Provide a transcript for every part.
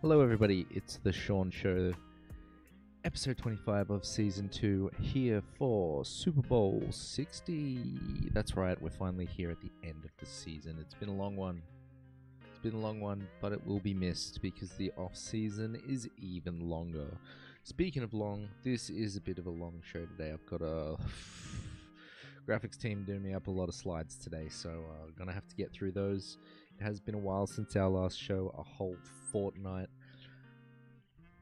Hello everybody, it's The Shaun Show, episode 25 of Season 2, here for Super Bowl 60. That's right, we're finally here at the end of the season. It's been a long one. But it will be missed because the off-season is even longer. Speaking of long, this is a bit of a long show today. I've got a graphics team doing me up a lot of slides today, so gonna have to get through those. It has been a while since our last show, a whole fortnight.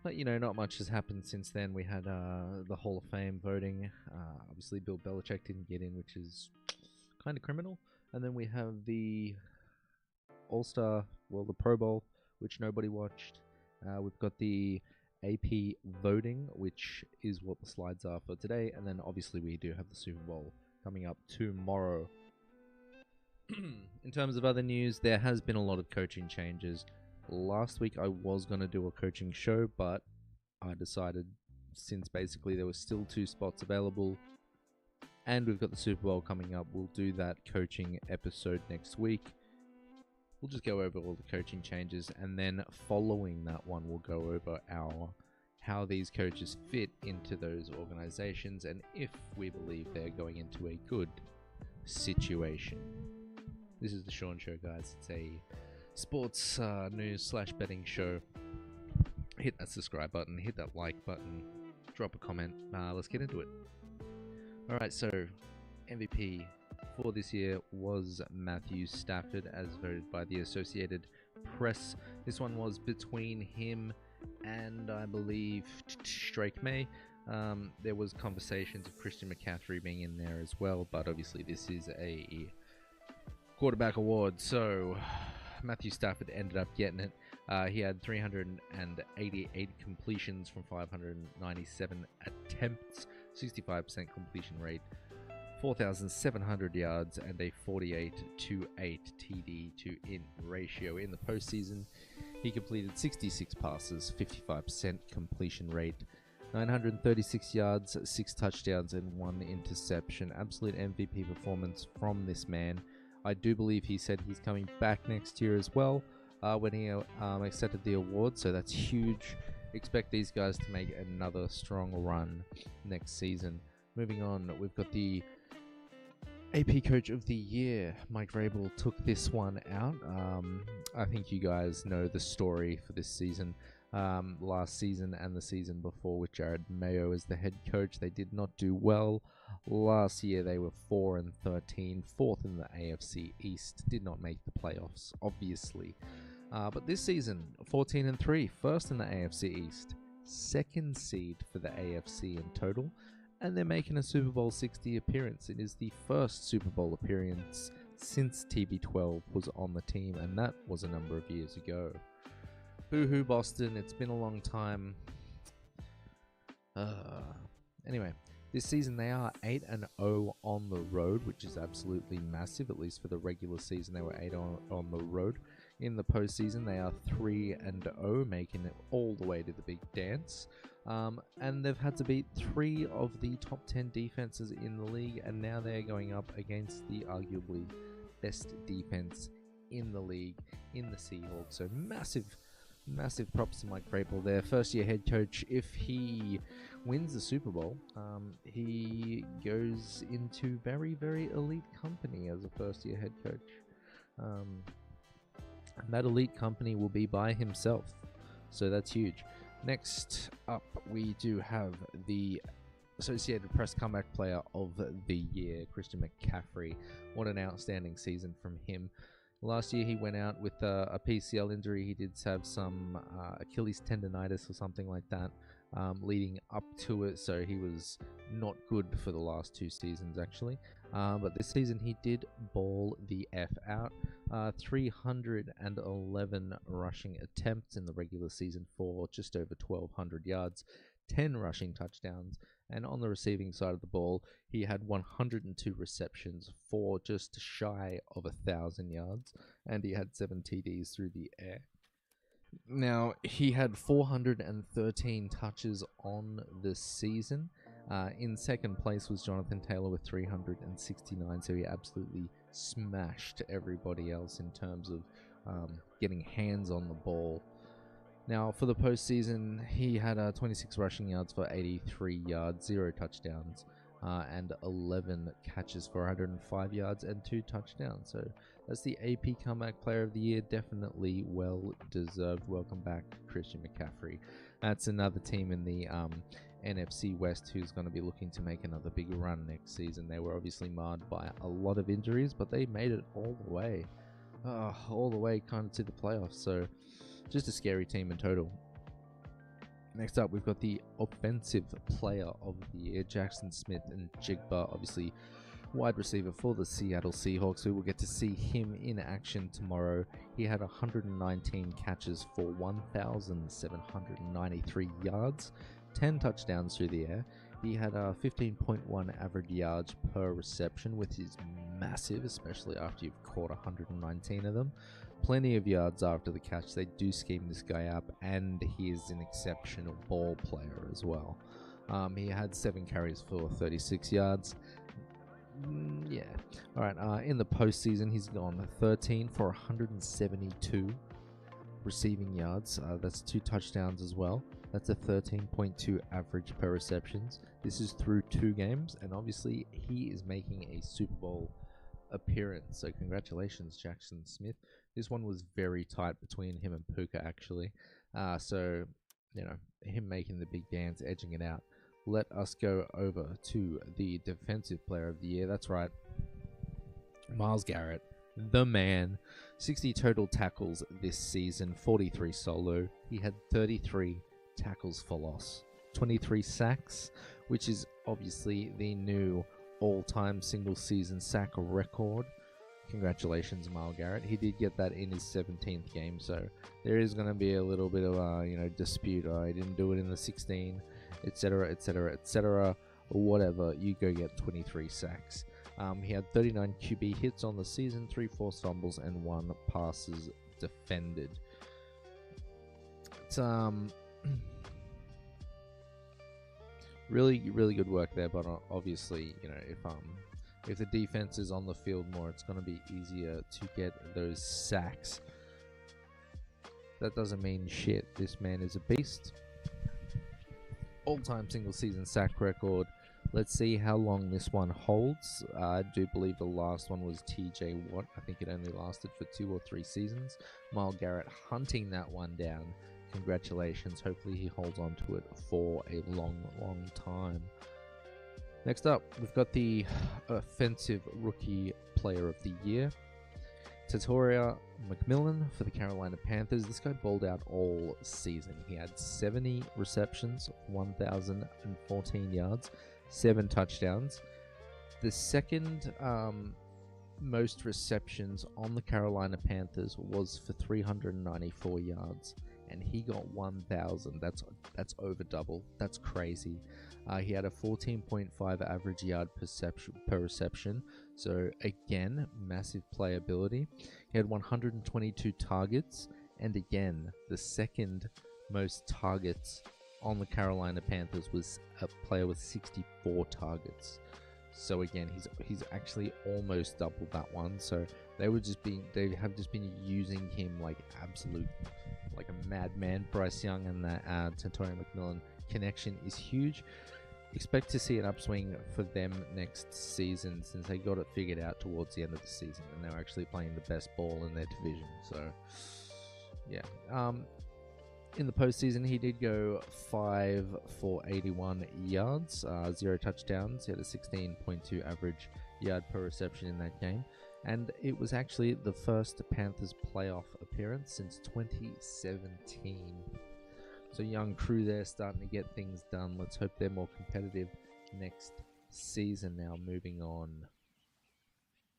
But, you know, not much has happened since then. We had the Hall of Fame voting. Obviously, Bill Belichick didn't get in, which is kind of criminal. And then we have the All-Star, the Pro Bowl, which nobody watched. We've got the AP voting, which is what the slides are for today. And then, obviously, we do have the Super Bowl coming up tomorrow. In terms of other news, there has been a lot of coaching changes. Last week I was going to do a coaching show, but I decided, since basically there were still 2 spots available and we've got the Super Bowl coming up, we'll do that coaching episode next week. We'll just go over all the coaching changes, and then following that one we'll go over how these coaches fit into those organizations and if we believe they're going into a good situation. This is The Shaun Show, guys. It's a sports news / betting show. Hit that subscribe button, hit that like button, drop a comment. Let's get into it. Alright, so MVP for this year was Matthew Stafford, as voted by the Associated Press. This one was between him and, I believe, Drake May. There was conversations of Christian McCaffrey being in there as well, but obviously this is a quarterback award, so Matthew Stafford ended up getting it. He had 388 completions from 597 attempts, 65% completion rate, 4,700 yards, and a 48-8 TD to int ratio. In the postseason, he completed 66 passes, 55% completion rate, 936 yards, 6 touchdowns, and 1 interception. Absolute MVP performance from this man. I do believe he said he's coming back next year as well when he accepted the award, so that's huge. Expect these guys to make another strong run next season. Moving on, we've got the AP Coach of the Year. Mike Vrabel took this one out. I think you guys know the story for this season. Last season and the season before, with Jared Mayo as the head coach, they did not do well. Last year they were 4-13, 4th in the AFC East, did not make the playoffs, obviously. But this season, 14-3, 1st in the AFC East, 2nd seed for the AFC in total, and they're making a Super Bowl 60 appearance. It is the first Super Bowl appearance since TB12 was on the team, and that was a number of years ago. Boo-hoo, Boston. It's been a long time. Anyway, this season they are 8-0 on the road, which is absolutely massive. At least for the regular season, they were 8 on the road. In the postseason, they are 3-0, making it all the way to the big dance. And they've had to beat 3 of the top 10 defenses in the league, and now they're going up against the arguably best defense in the league, in the Seahawks. So massive props to Mike Vrabel, their first-year head coach. If he wins the Super Bowl, he goes into very, very elite company as a first-year head coach. And that elite company will be by himself, so that's huge. Next up, we do have the Associated Press Comeback Player of the Year, Christian McCaffrey. What an outstanding season from him. Last year he went out with a PCL injury. He did have some Achilles tendonitis or something like that leading up to it, so he was not good for the last 2 seasons actually. But this season he did ball the F out. 311 rushing attempts in the regular season for just over 1,200 yards, 10 rushing touchdowns, and on the receiving side of the ball, he had 102 receptions for just shy of 1,000 yards, and he had 7 TDs through the air. Now, he had 413 touches on the season. In second place was Jonathan Taylor with 369, so he absolutely smashed everybody else in terms of getting hands on the ball. Now, for the postseason, he had 26 rushing yards for 83 yards, 0 touchdowns, and 11 catches for 105 yards and 2 touchdowns. So that's the AP Comeback Player of the Year. Definitely well deserved. Welcome back, Christian McCaffrey. That's another team in the NFC West who's going to be looking to make another big run next season. They were obviously marred by a lot of injuries, but they made it all the way kind of to the playoffs. So just a scary team in total. Next up, we've got the Offensive Player of the Year, Jackson Smith and Jigba, obviously wide receiver for the Seattle Seahawks. We will get to see him in action tomorrow. He had 119 catches for 1,793 yards, 10 touchdowns through the air. He had a 15.1 average yards per reception, which is massive, especially after you've caught 119 of them. Plenty of yards after the catch. They do scheme this guy up, and he is an exceptional ball player as well. He had 7 carries for 36 yards. Yeah. All right. In the postseason, he's gone 13 for 172 receiving yards. That's 2 touchdowns as well. That's a 13.2 average per receptions. This is through 2 games, and obviously he is making a Super Bowl appearance. So congratulations, Jackson Smith. This one was very tight between him and Puka, actually. So, you know, him making the big dance, edging it out. Let us go over to the Defensive Player of the Year. That's right, Myles Garrett, the man. 60 total tackles this season, 43 solo. He had 33 tackles for loss, 23 sacks, which is obviously the new all-time single-season sack record. Congratulations, Myles Garrett. He did get that in his 17th game, so there is going to be a little bit of a dispute. He didn't do it in the 16, etc., etc., etc. Whatever. You go get 23 sacks. He had 39 QB hits on the season, 3 forced fumbles, and 1 passes defended. It's really good work there, but obviously, if the defense is on the field more, it's going to be easier to get those sacks. That doesn't mean shit. This man is a beast. All-time single-season sack record. Let's see how long this one holds. I do believe the last one was TJ Watt. I think it only lasted for 2 or 3 seasons. Myles Garrett hunting that one down. Congratulations. Hopefully he holds on to it for a long time. Next up, we've got the Offensive Rookie Player of the Year, Tatoria McMillan for the Carolina Panthers. This guy balled out all season. He had 70 receptions, 1,014 yards, 7 touchdowns. The second most receptions on the Carolina Panthers was for 394 yards, and he got 1,000. That's over double. That's crazy. He had a 14.5 average yard per reception. So again, massive playability. He had 122 targets, and again, the second most targets on the Carolina Panthers was a player with 64 targets. So again, he's actually almost doubled that one. So they have just been using him like a madman. Bryce Young and the Tatoria McMillan connection is huge. Expect to see an upswing for them next season, since they got it figured out towards the end of the season and they're actually playing the best ball in their division. So yeah. In the postseason, he did go 5 for 81 yards, 0 touchdowns. He had a 16.2 average yard per reception in that game. And it was actually the first Panthers playoff appearance since 2017. So young crew there starting to get things done. Let's hope they're more competitive next season. Now moving on.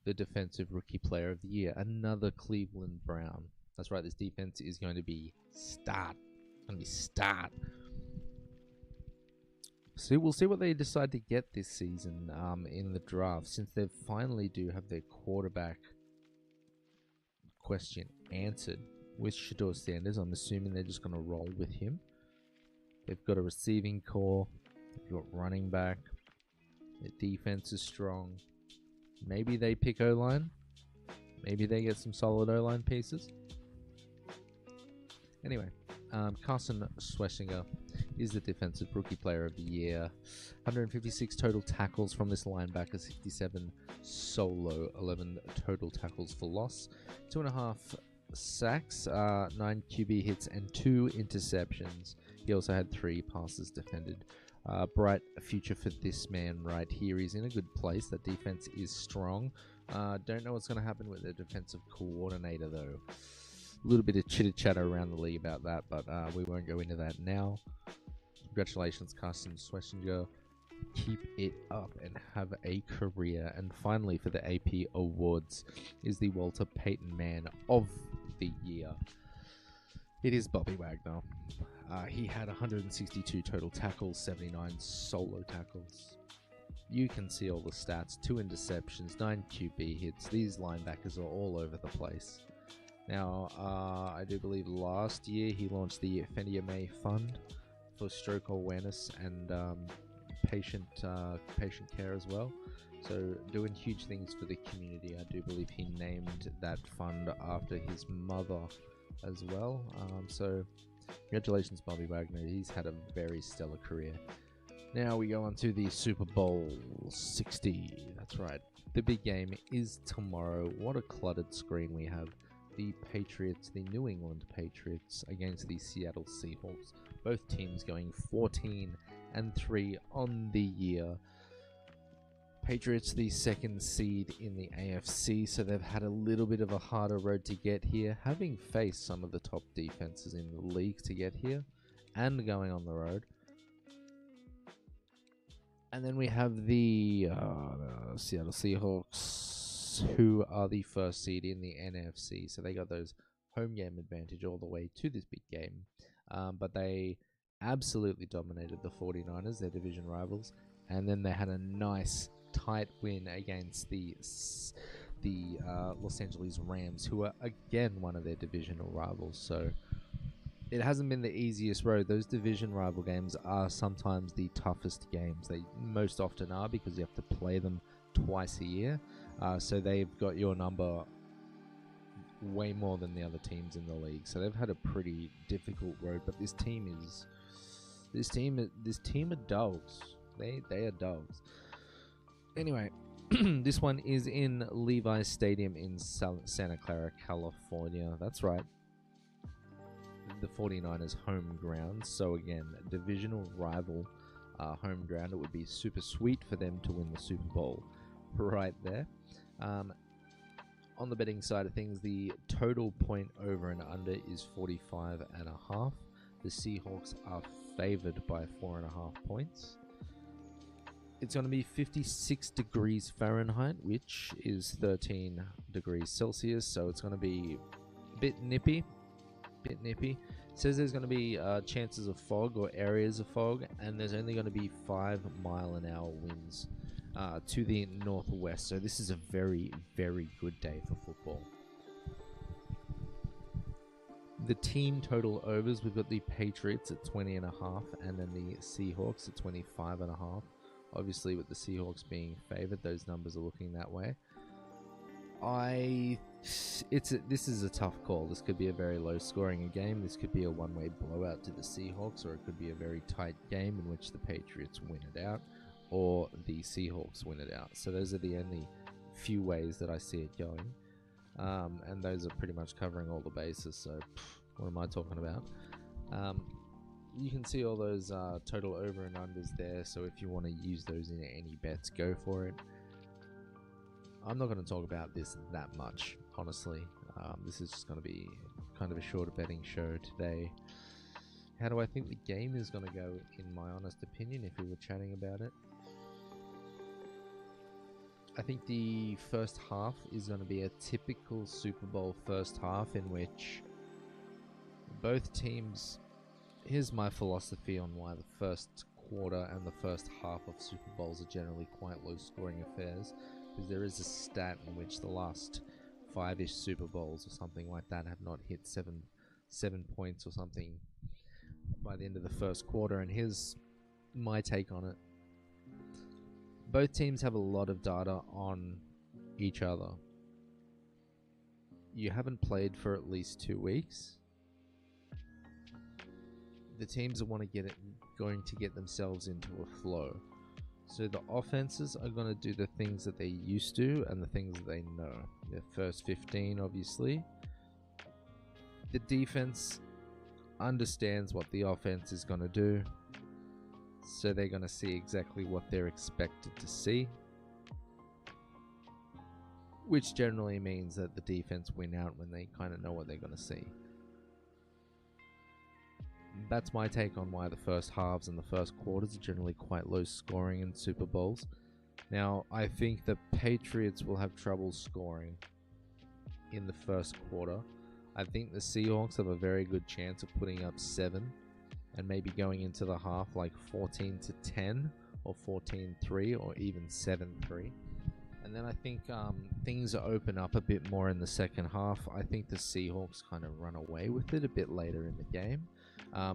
The Defensive Rookie Player of the Year, another Cleveland Brown. That's right, this defense is going to be start. So we'll see what they decide to get this season in the draft, since they finally do have their quarterback question answered with Shedeur Sanders. I'm assuming they're just going to roll with him. They've got a receiving core. They've got running back. Their defense is strong. Maybe they pick O-line. Maybe they get some solid O-line pieces. Anyway, Carson Schwessinger is the Defensive Rookie Player of the Year. 156 total tackles from this linebacker, 67 solo, 11 total tackles for loss, 2.5 sacks, 9 QB hits, and 2 interceptions. He also had 3 passes defended. Bright future for this man right here. He's in a good place. The defense is strong. Don't know what's going to happen with the defensive coordinator, though. A little bit of chitter-chatter around the league about that, but we won't go into that now. Congratulations, Carson Schwessinger. Keep it up and have a career. And finally, for the AP Awards, is the Walter Payton Man of the Year. It is Bobby Wagner. He had 162 total tackles, 79 solo tackles. You can see all the stats. 2 interceptions, 9 QB hits. These linebackers are all over the place. Now, I do believe last year he launched the Fannie Mae Fund for stroke awareness and patient care as well. So doing huge things for the community. I do believe he named that fund after his mother as well. So congratulations, Bobby Wagner. He's had a very stellar career. Now we go on to the Super Bowl 60. That's right. The big game is tomorrow. What a cluttered screen we have. The Patriots, the New England Patriots, against the Seattle Seahawks. Both teams going 14-3 on the year. Patriots, the 2nd seed in the AFC, so they've had a little bit of a harder road to get here, having faced some of the top defenses in the league to get here, and going on the road. And then we have the Seattle Seahawks, who are the 1st seed in the NFC, so they got those home game advantage all the way to this big game. But they absolutely dominated the 49ers, their division rivals, and then they had a nice tight win against the Los Angeles Rams, who are again one of their divisional rivals. So it hasn't been the easiest road. Those division rival games are sometimes the toughest games. They most often are, because you have to play them twice a year. So they've got your number way more than the other teams in the league. So they've had a pretty difficult road. But this team are dogs. They are dogs. Anyway, this one is in Levi's Stadium in Santa Clara, California. That's right. The 49ers home ground. So again, divisional rival home ground. It would be super sweet for them to win the Super Bowl right there. On the betting side of things, the total point over and under is 45.5. The Seahawks are favored by 4.5 points. It's going to be 56 degrees Fahrenheit, which is 13 degrees Celsius. So it's going to be a bit nippy. It says there's going to be chances of fog or areas of fog, and there's only going to be 5-mile-an-hour winds to the northwest. So this is a very, very good day for football. The team total overs, we've got the Patriots at 20.5, and then the Seahawks at 25.5. Obviously, with the Seahawks being favored, those numbers are looking that way. This is a tough call. This could be a very low-scoring game. This could be a one-way blowout to the Seahawks, or it could be a very tight game in which the Patriots win it out, or the Seahawks win it out. So those are the only few ways that I see it going, and those are pretty much covering all the bases. So what am I talking about? You can see all those total over and unders there. So if you want to use those in any bets, go for it. I'm not going to talk about this that much, honestly. This is just going to be kind of a shorter betting show today. How do I think the game is going to go, in my honest opinion, if we were chatting about it? I think the first half is going to be a typical Super Bowl first half in which both teams... Here's my philosophy on why the first quarter and the first half of Super Bowls are generally quite low-scoring affairs. Because there is a stat in which the last 5-ish Super Bowls or something like that have not hit seven points or something by the end of the first quarter. And here's my take on it. Both teams have a lot of data on each other. You haven't played for at least 2 weeks. the teams that want to going to get themselves into a flow. So the offenses are going to do the things that they used to and the things that they know. Their first 15, obviously. The defense understands what the offense is going to do. So they're going to see exactly what they're expected to see. Which generally means that the defense win out when they kind of know what they're going to see. That's my take on why the first halves and the first quarters are generally quite low scoring in Super Bowls. Now, I think the Patriots will have trouble scoring in the first quarter. I think the Seahawks have a very good chance of putting up 7 and maybe going into the half like 14-10 or 14-3 or even 7-3. And then I think things open up a bit more in the second half. I think the Seahawks kind of run away with it a bit later in the game.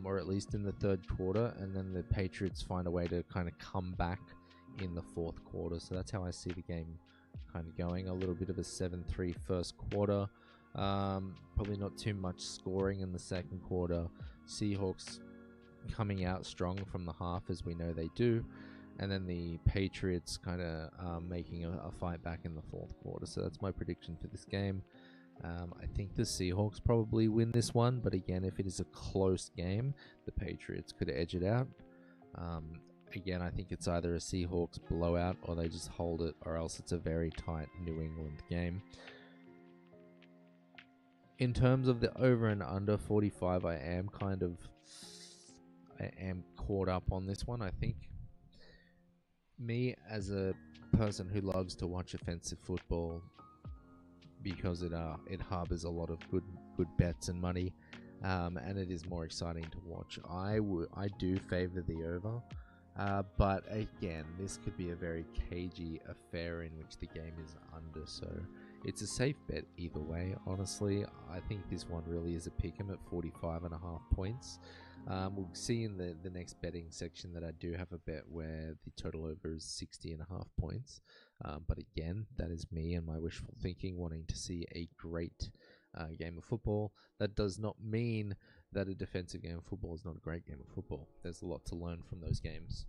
Or at least in the third quarter, and then the Patriots find a way to kind of come back in the fourth quarter. So that's how I see the game kind of going. A little bit of a 7-3 first quarter. Probably not too much scoring in the second quarter. Seahawks coming out strong from the half, as we know they do. And then the Patriots kind of making a fight back in the fourth quarter. So that's my prediction for this game. I think the Seahawks probably win this one, but again, if it is a close game, the Patriots could edge it out. Again, I think it's either a Seahawks blowout or they just hold it, or else it's a very tight New England game. In terms of the over and under 45, I am caught up on this one. I think me as a person who loves to watch offensive football, because it harbors a lot of good bets and money, and it is more exciting to watch. I do favor the over, but again, this could be a very cagey affair in which the game is under. So it's a safe bet either way. Honestly, I think this one really is a pick'em at 45.5 points. We'll see in the next betting section that I do have a bet where the total over is 60.5 points. But again, that is me and my wishful thinking, wanting to see a great game of football. That does not mean that a defensive game of football is not a great game of football. There's a lot to learn from those games.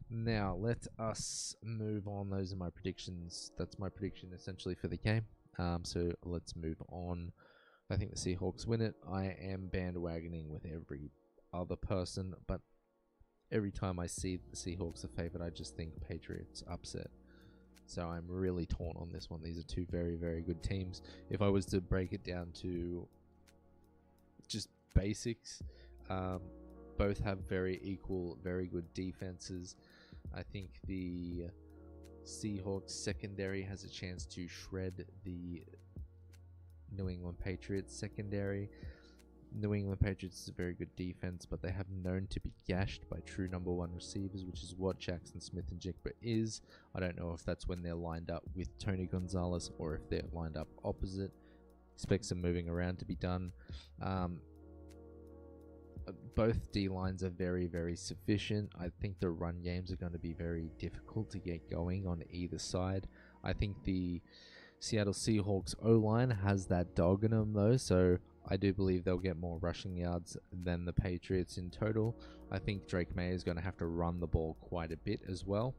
Now, let us move on. Those are my predictions. That's my prediction essentially for the game. So let's move on. I think the Seahawks win it. I am bandwagoning with every other person, but every time I see the Seahawks are favored, I just think Patriots upset. So I'm really torn on this one. These are two very, very good teams. If I was to break it down to just basics, both have very equal, very good defenses. I think the Seahawks secondary has a chance to shred the New England Patriots secondary. New England Patriots is a very good defense, but they have known to be gashed by true number one receivers, which is what Jackson Smith-Njigba is. I don't know if that's when they're lined up with Tony Gonzalez or if they're lined up opposite. Expect some moving around to be done. Both D-lines are very, very sufficient. I think the run games are going to be very difficult to get going on either side. I think the Seattle Seahawks O-line has that dog in them though, so I do believe they'll get more rushing yards than the Patriots in total. I think Drake May is going to have to run the ball quite a bit as well,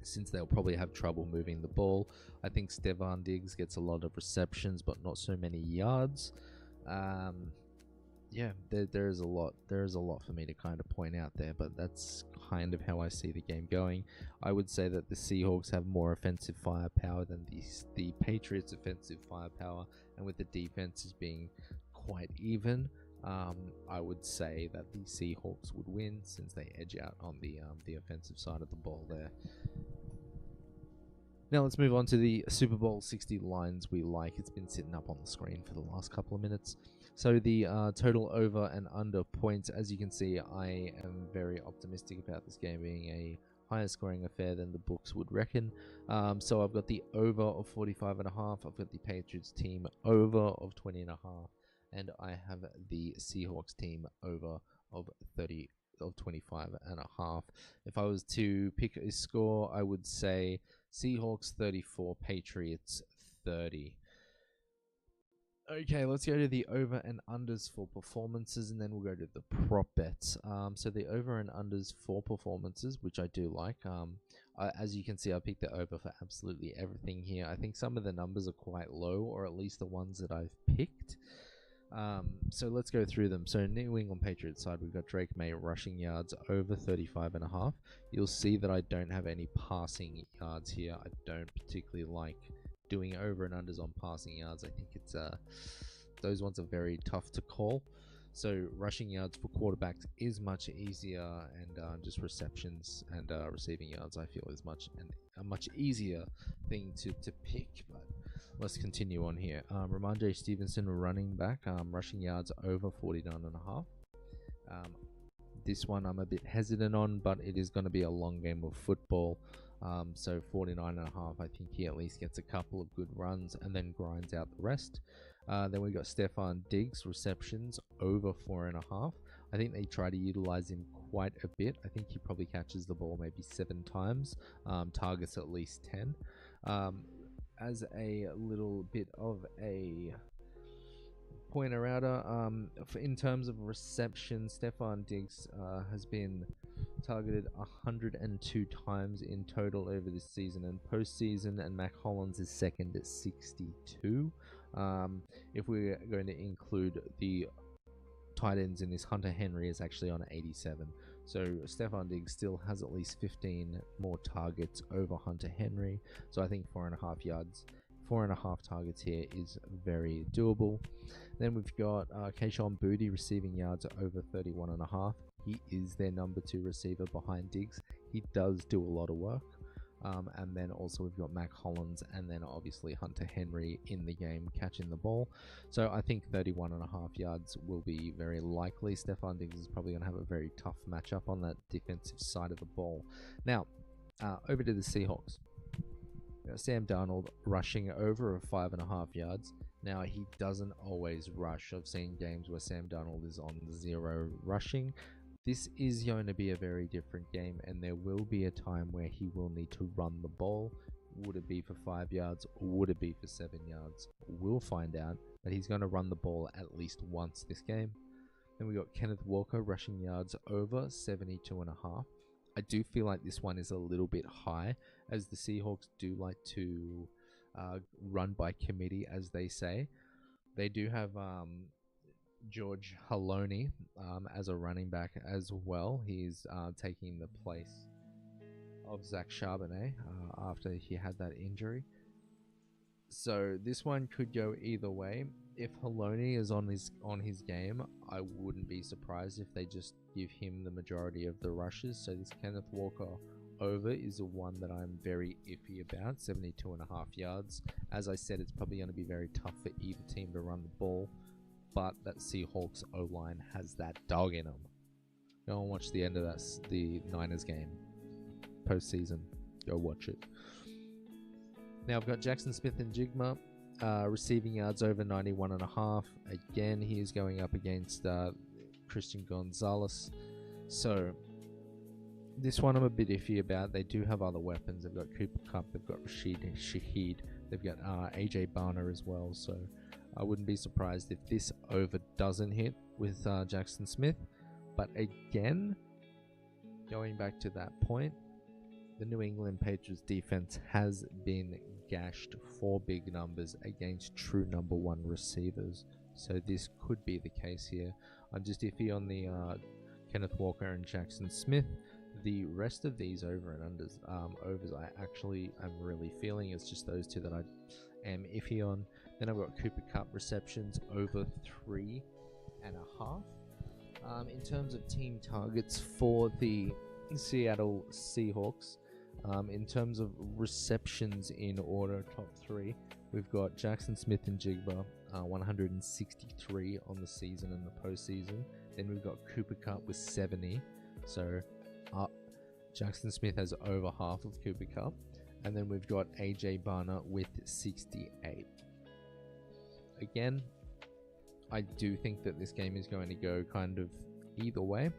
since they'll probably have trouble moving the ball. I think Stephon Diggs gets a lot of receptions, but not so many yards. Yeah, there is a lot for me to kind of point out there, but that's kind of how I see the game going. I would say that the Seahawks have more offensive firepower than the Patriots' offensive firepower, and with the defenses being quite even, I would say that the Seahawks would win since they edge out on the offensive side of the ball there. Now let's move on to the Super Bowl 60 lines we like. It's been sitting up on the screen for the last couple of minutes. So the total over and under points, as you can see, I am very optimistic about this game being a higher scoring affair than the books would reckon. So I've got the over of 45.5. I've got the Patriots team over of 20.5, and I have the Seahawks team over of 25.5. If I was to pick a score, I would say Seahawks 34, Patriots 30. Okay, let's go to the over and unders for performances, and then we'll go to the prop bets. So the over and unders for performances, which I do like. As you can see, I picked the over for absolutely everything here. I think some of the numbers are quite low, or at least the ones that I've picked. So let's go through them. So New England Patriots side, we've got Drake May rushing yards over 35.5. You'll see that I don't have any passing yards here. I don't particularly like doing over and unders on passing yards. I think it's those ones are very tough to call. So rushing yards for quarterbacks is much easier, and just receptions and receiving yards I feel is a much easier thing to pick. But let's continue on here. Ramondre Stevenson running back, rushing yards over 49.5. This one I'm a bit hesitant on, but it is going to be a long game of football. So 49.5, I think he at least gets a couple of good runs and then grinds out the rest. Then we got Stefan Diggs receptions over 4.5. I think they try to utilize him quite a bit. I think he probably catches the ball maybe 7 times, targets at least 10. As a little bit of a pointer outer, in terms of reception, Stefan Diggs has been targeted 102 times in total over this season and postseason, and Mac Hollins is second at 62. If we're going to include the tight ends in this, Hunter Henry is actually on 87. So Stefan Diggs still has at least 15 more targets over Hunter Henry. So I think 4.5 targets here is very doable. Then we've got Kayshon Boutte receiving yards over 31.5. He is their number 2 receiver behind Diggs. He does do a lot of work. And then also we've got Mac Hollins and then obviously Hunter Henry in the game catching the ball. So I think 31.5 yards will be very likely. Stefan Diggs is probably going to have a very tough matchup on that defensive side of the ball. Now, over to the Seahawks. Sam Darnold rushing over of 5.5 yards. Now, he doesn't always rush. I've seen games where Sam Darnold is on 0 rushing. This is going to be a very different game, and there will be a time where he will need to run the ball. Would it be for 5 yards or would it be for 7 yards? We'll find out, but he's going to run the ball at least once this game. Then we got Kenneth Walker rushing yards over 72.5. I do feel like this one is a little bit high, as the Seahawks do like to run by committee, as they say. They do have George Haloney as a running back as well. He's taking the place of Zach Charbonnet after he had that injury. So this one could go either way. If Haloney is on his game, I wouldn't be surprised if they just give him the majority of the rushes. So this Kenneth Walker over is the one that I'm very iffy about, 72.5 yards. As I said, it's probably going to be very tough for either team to run the ball, but that Seahawks O-line has that dog in them. Go and watch the end of the Niners game, postseason. Go watch it. Now I've got Jackson Smith and Jigma receiving yards over 91.5. Again, he is going up against Christian Gonzalez. So this one I'm a bit iffy about. They do have other weapons. They've got Cooper Kupp, they've got Rashid Shaheed, they've got AJ Barner as well. So I wouldn't be surprised if this over doesn't hit with Jackson Smith. But again, going back to that point, the New England Patriots defense has been gashed for big numbers against true number 1 receivers. So this could be the case here. I'm just iffy on the Kenneth Walker and Jackson Smith. The rest of these over and unders, overs I actually am really feeling. It's just those two that I am iffy on. Then I've got Cooper Kupp receptions over 3.5. In terms of team targets for the Seattle Seahawks, in terms of receptions in order, top 3, we've got Jackson Smith and Jigba, 163 on the season and the postseason. Then we've got Cooper Kupp with 70. So Jackson Smith has over half of Cooper Kupp. And then we've got AJ Barner with 68. Again, I do think that this game is going to go kind of either way.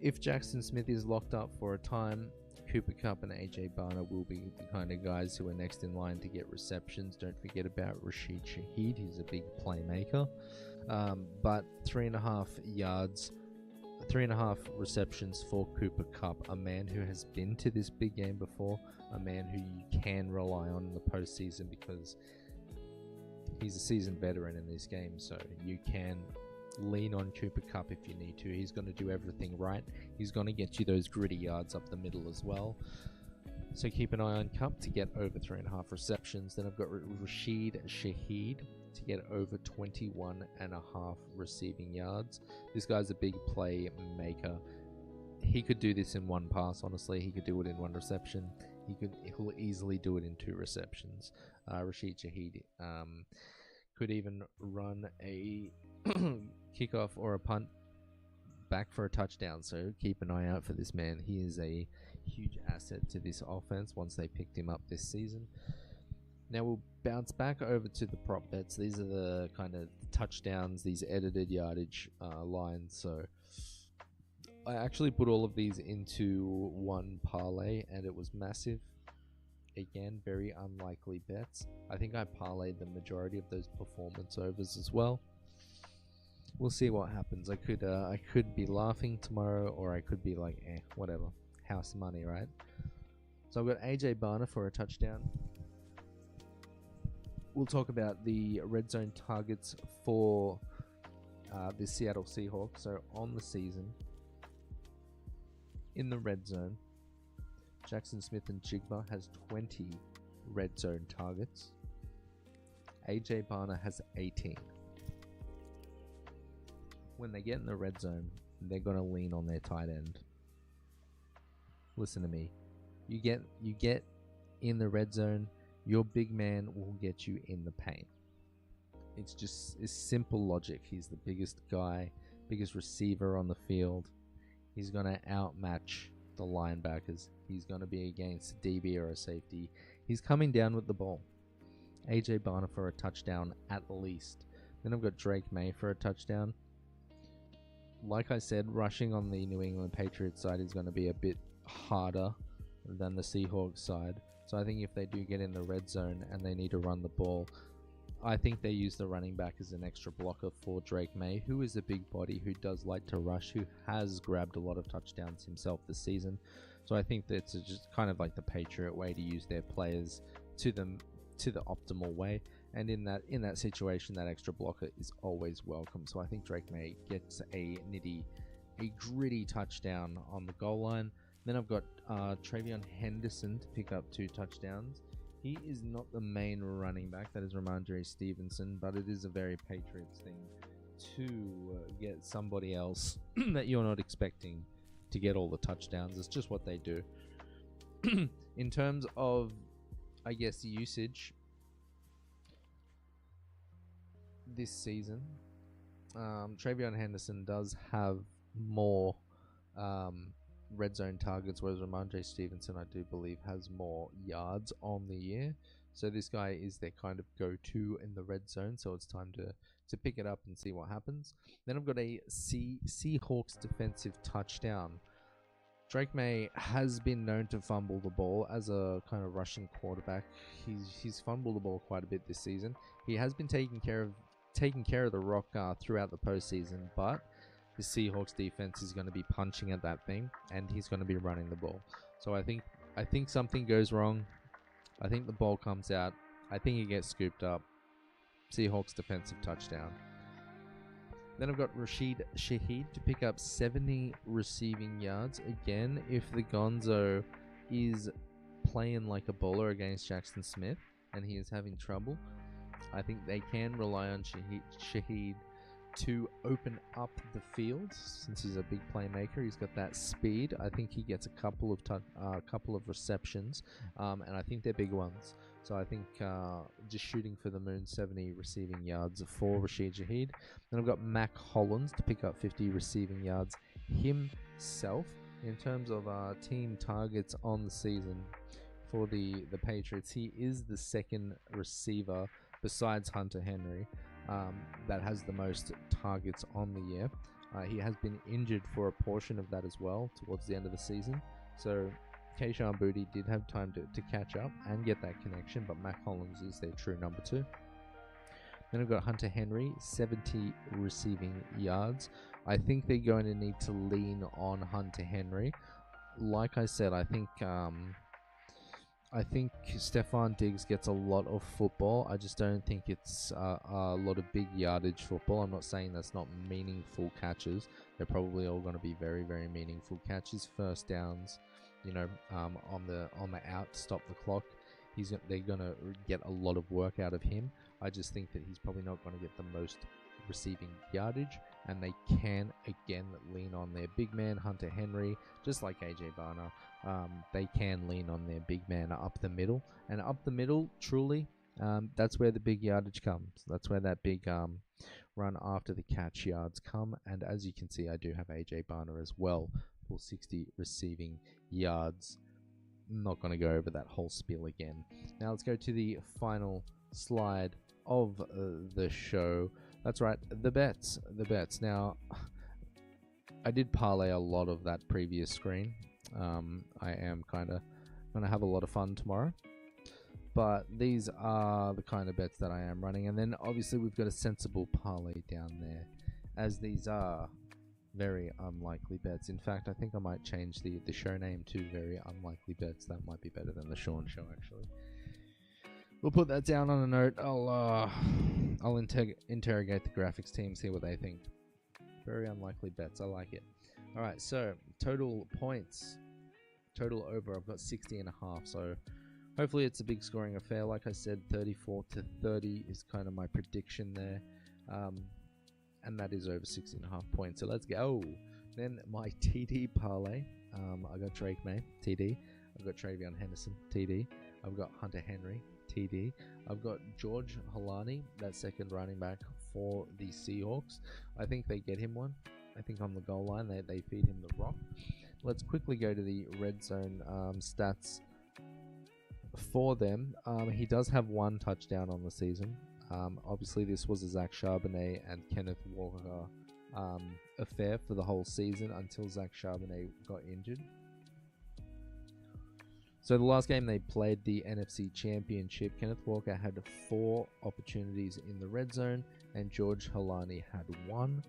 If Jackson Smith is locked up for a time, Cooper Kupp and AJ Barner will be the kind of guys who are next in line to get receptions. Don't forget about Rashid Shaheed. He's a big playmaker. But 3.5 yards, 3.5 receptions for Cooper Kupp, a man who has been to this big game before, a man who you can rely on in the postseason because he's a seasoned veteran in this game, so you can lean on Cooper Kupp if you need to. He's going to do everything right. He's going to get you those gritty yards up the middle as well. So keep an eye on Kupp to get over 3.5 receptions. Then I've got Rashid Shaheed to get over 21.5 receiving yards. This guy's a big play maker. He could do this in one pass, honestly. He could do it in one reception. He'll easily do it in 2 receptions. Rashid Shaheed could even run a kickoff or a punt back for a touchdown, so keep an eye out for this man. He is a huge asset to this offense once they picked him up this season. Now we'll bounce back over to the prop bets. These are the kind of touchdowns, these edited yardage lines. So I actually put all of these into one parlay and it was massive. Again, very unlikely bets. I think I parlayed the majority of those performance overs as well. We'll see what happens. I could be laughing tomorrow, or I could be like, whatever. House money, right? So I've got AJ Barner for a touchdown. We'll talk about the red zone targets for the Seattle Seahawks. So on the season, in the red zone, Jackson Smith and Jigba has 20 red zone targets. AJ Barner has 18. When they get in the red zone, they're going to lean on their tight end. Listen to me. You get in the red zone, your big man will get you in the paint. It's simple logic. He's the biggest guy, biggest receiver on the field. He's going to outmatch the linebackers. He's going to be against a DB or a safety. He's coming down with the ball. AJ Barner for a touchdown at least. Then I've got Drake May for a touchdown. Like I said, rushing on the New England Patriots side is going to be a bit harder than the Seahawks side. So I think if they do get in the red zone and they need to run the ball, I think they use the running back as an extra blocker for Drake May, who is a big body, who does like to rush, who has grabbed a lot of touchdowns himself this season. So I think that's just kind of like the Patriot way to use their players to the optimal way. And in that situation, that extra blocker is always welcome. So I think Drake May gets a gritty touchdown on the goal line. Then I've got Travion Henderson to pick up 2 touchdowns. He is not the main running back. That is Ramondre Stevenson, but it is a very Patriots thing to get somebody else that you're not expecting to get all the touchdowns. It's just what they do. In terms of, I guess, usage this season, Travion Henderson does have more red zone targets, whereas Ramondre Stevenson, I do believe, has more yards on the year. So this guy is their kind of go-to in the red zone, so it's time to pick it up and see what happens. Then I've got a Seahawks defensive touchdown. Drake May has been known to fumble the ball as a kind of rushing quarterback. He's fumbled the ball quite a bit this season. He has been taking care of the rock throughout the postseason, but the Seahawks defense is going to be punching at that thing, and he's going to be running the ball. So I think something goes wrong. I think the ball comes out. I think he gets scooped up. Seahawks defensive touchdown. Then I've got Rashid Shaheed to pick up 70 receiving yards. Again, if the Gonzo is playing like a bowler against Jackson Smith and he is having trouble, I think they can rely on Shaheed to open up the field, since he's a big playmaker. He's got that speed. I think he gets a couple of receptions, and I think they're big ones. So I think just shooting for the moon, 70 receiving yards for Rashid Shaheed. Then I've got Mac Hollins to pick up 50 receiving yards himself. In terms of team targets on the season for the Patriots, he is the second receiver besides Hunter Henry that has the most targets on the year. He has been injured for a portion of that as well towards the end of the season. So Keishan Booty did have time to catch up and get that connection, but Mac Hollins is their true number 2. Then I've got Hunter Henry, 70 receiving yards. I think they're going to need to lean on Hunter Henry. Like I said, I think Stefan Diggs gets a lot of football. I just don't think it's a lot of big yardage football. I'm not saying that's not meaningful catches. They're probably all going to be very, very meaningful catches. First downs, on the out to stop the clock. They're going to get a lot of work out of him. I just think that he's probably not going to get the most receiving yardage, and they can again lean on their big man Hunter Henry, just like AJ Barner. They can lean on their big man up the middle, and up the middle, truly, that's where the big yardage comes. That's where that big run after the catch yards come. And as you can see, I do have AJ Barner as well for 60 receiving yards. Not going to go over that whole spiel again. Now let's go to the final slide of the show. That's right, the bets. Now, I did parlay a lot of that previous screen. I am kind of going to have a lot of fun tomorrow. But these are the kind of bets that I am running. And then obviously we've got a sensible parlay down there, as these are very unlikely bets. In fact, I think I might change the show name to Very Unlikely Bets. That might be better than the Sean Show, actually. We'll put that down on a note. I'll interrogate the graphics team, see what they think. Very unlikely bets. I like it. All right, so total points. Total over. I've got 60.5. So hopefully it's a big scoring affair. Like I said, 34-30 is kind of my prediction there. And that is over 60.5 points. So let's go. Then my TD parlay. I got Drake May, TD. I've got Travion Henderson, TD. I've got Hunter Henry, TD. I've got George Holani, that second running back for the Seahawks. I think they get him one. I think on the goal line they feed him the rock. Let's quickly go to the red zone stats for them. He does have one touchdown on the season. Obviously, this was a Zach Charbonnet and Kenneth Walker affair for the whole season until Zach Charbonnet got injured. So the last game they played, the NFC Championship, Kenneth Walker had 4 opportunities in the red zone and George Holani had 1.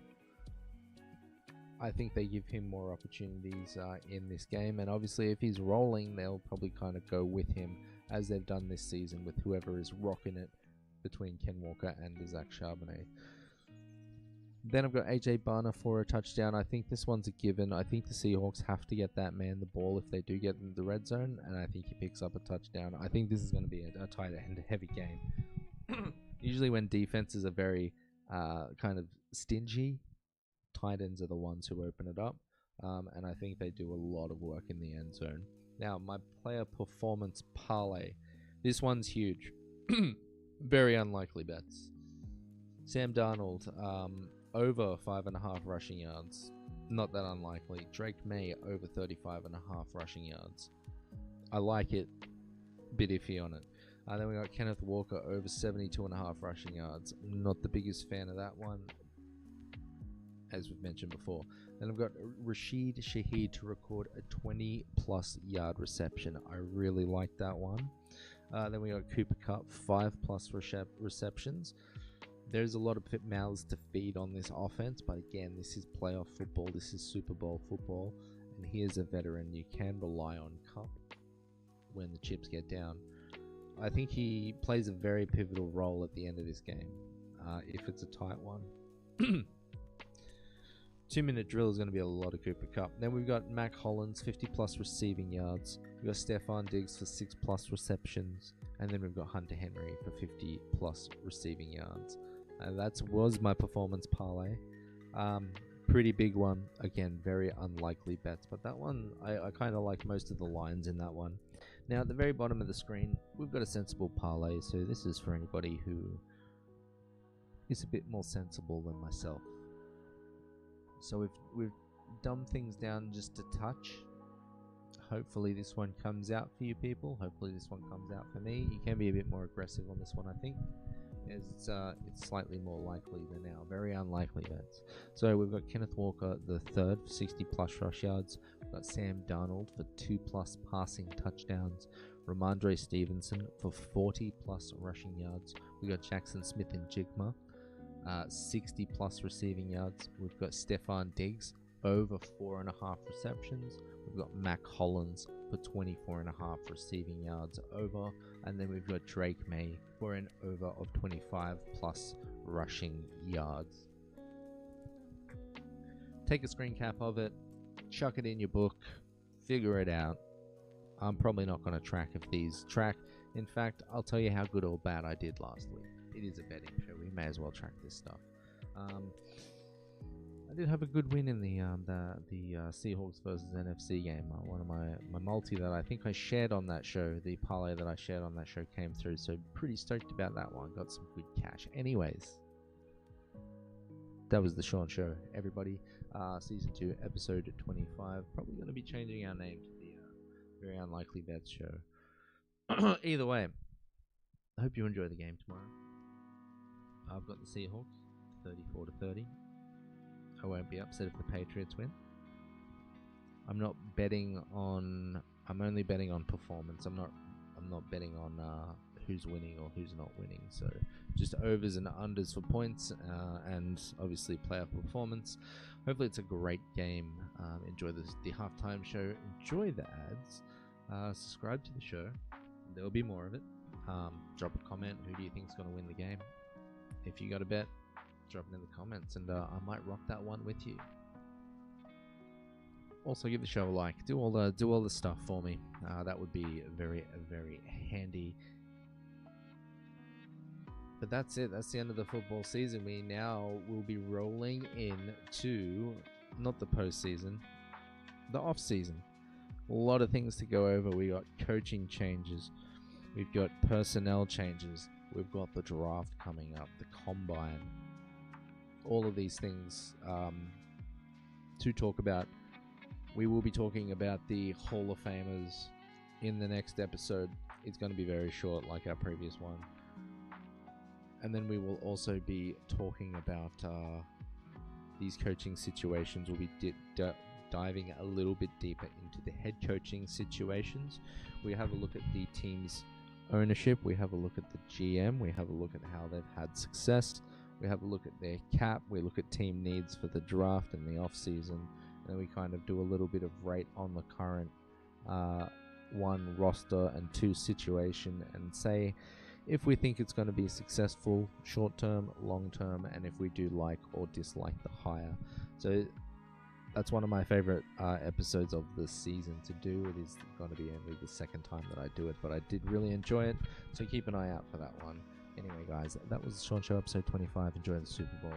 I think they give him more opportunities in this game, and obviously if he's rolling, they'll probably kind of go with him as they've done this season with whoever is rocking it between Ken Walker and Zach Charbonnet. Then I've got AJ Barner for a touchdown. I think this one's a given. I think the Seahawks have to get that man the ball if they do get in the red zone, and I think he picks up a touchdown. I think this is going to be a tight end heavy game. Usually when defenses are very kind of stingy, tight ends are the ones who open it up, and I think they do a lot of work in the end zone. Now, my player performance parlay. This one's huge. Very unlikely bets. Sam Darnold, over 5.5 rushing yards. Not that unlikely. Drake May, over 35.5 rushing yards. I like it. Bit iffy on it. Then we got Kenneth Walker, over 72.5 rushing yards. Not the biggest fan of that one, as we've mentioned before. Then I've got Rashid Shaheed to record a 20-plus yard reception. I really like that one. Then we got Cooper Kupp, 5-plus receptions. There's a lot of mouths to feed on this offense, but again, this is playoff football. This is Super Bowl football, and he is a veteran. You can rely on Kupp when the chips get down. I think he plays a very pivotal role at the end of this game, if it's a tight one. 2-minute drill is going to be a lot of Cooper Kupp. Then we've got Mac Hollins, 50-plus receiving yards. We've got Stefan Diggs for 6-plus receptions. And then we've got Hunter Henry for 50-plus receiving yards. That was my performance parlay. Pretty big one. Again, very unlikely bets. But that one, I kind of like most of the lines in that one. Now, at the very bottom of the screen, we've got a sensible parlay. So this is for anybody who is a bit more sensible than myself. So we've dumbed things down just a touch. Hopefully this one comes out for you people. Hopefully this one comes out for me. You can be a bit more aggressive on this one, I think. It's slightly more likely than our very unlikely bets. So we've got Kenneth Walker the third for 60 plus rush yards. We've got Sam Darnold for 2+ passing touchdowns. Ramondre Stevenson for 40+ rushing yards. We've got Jackson Smith and Jigma, 60+ receiving yards. We've got Stephon Diggs over 4.5 receptions. We've got Mac Hollins for 24.5 receiving yards over. And then we've got Drake May for an over of 25+ rushing yards. Take a screen cap of it, chuck it in your book, figure it out. I'm probably not going to track if these track. In fact, I'll tell you how good or bad I did last week. It is a betting show. We may as well track this stuff. I did have a good win in the Seahawks versus NFC game. One of my multi that I think I shared on that show, the parlay that I shared on that show came through. So pretty stoked about that one. Got some good cash. Anyways, that was the Sean Show, everybody. Season 2, episode 25. Probably going to be changing our name to the Very Unlikely Bets Show. Either way, I hope you enjoy the game tomorrow. I've got the Seahawks 34-30. I won't be upset if the Patriots win. I'm only betting on performance. I'm not betting on who's winning or who's not winning. So just overs and unders for points, and obviously playoff performance. Hopefully it's a great game. Enjoy the halftime show. Enjoy the ads. Subscribe to the show. There'll be more of it. Drop a comment. Who do you think is going to win the game? If you got a bet, drop it in the comments, and I might rock that one with you. Also, give the show a like. Do all the stuff for me. That would be very, very handy. But that's it. That's the end of the football season. We now will be rolling into not the postseason, the off season. A lot of things to go over. We got coaching changes. We've got personnel changes. We've got the draft coming up, the combine. All of these things to talk about. We will be talking about the Hall of Famers in the next episode. It's going to be very short, like our previous one. And then we will also be talking about these coaching situations. We'll be diving a little bit deeper into the head coaching situations. We have a look at the team's ownership. We have a look at the GM. We have a look at how they've had success. We have a look at their cap. We look at team needs for the draft and the off season. And then we kind of do a little bit of rate on the current 1 roster and 2 situation, and say if we think it's going to be successful short term, long term, and if we do like or dislike the hire. So that's one of my favorite episodes of the season to do. It is going to be only the second time that I do it, but I did really enjoy it, so keep an eye out for that one. Anyway, guys, that was the Sean Show, episode 25. Enjoy the Super Bowl.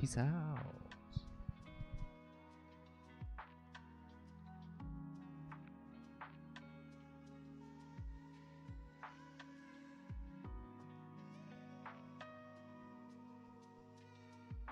Peace out.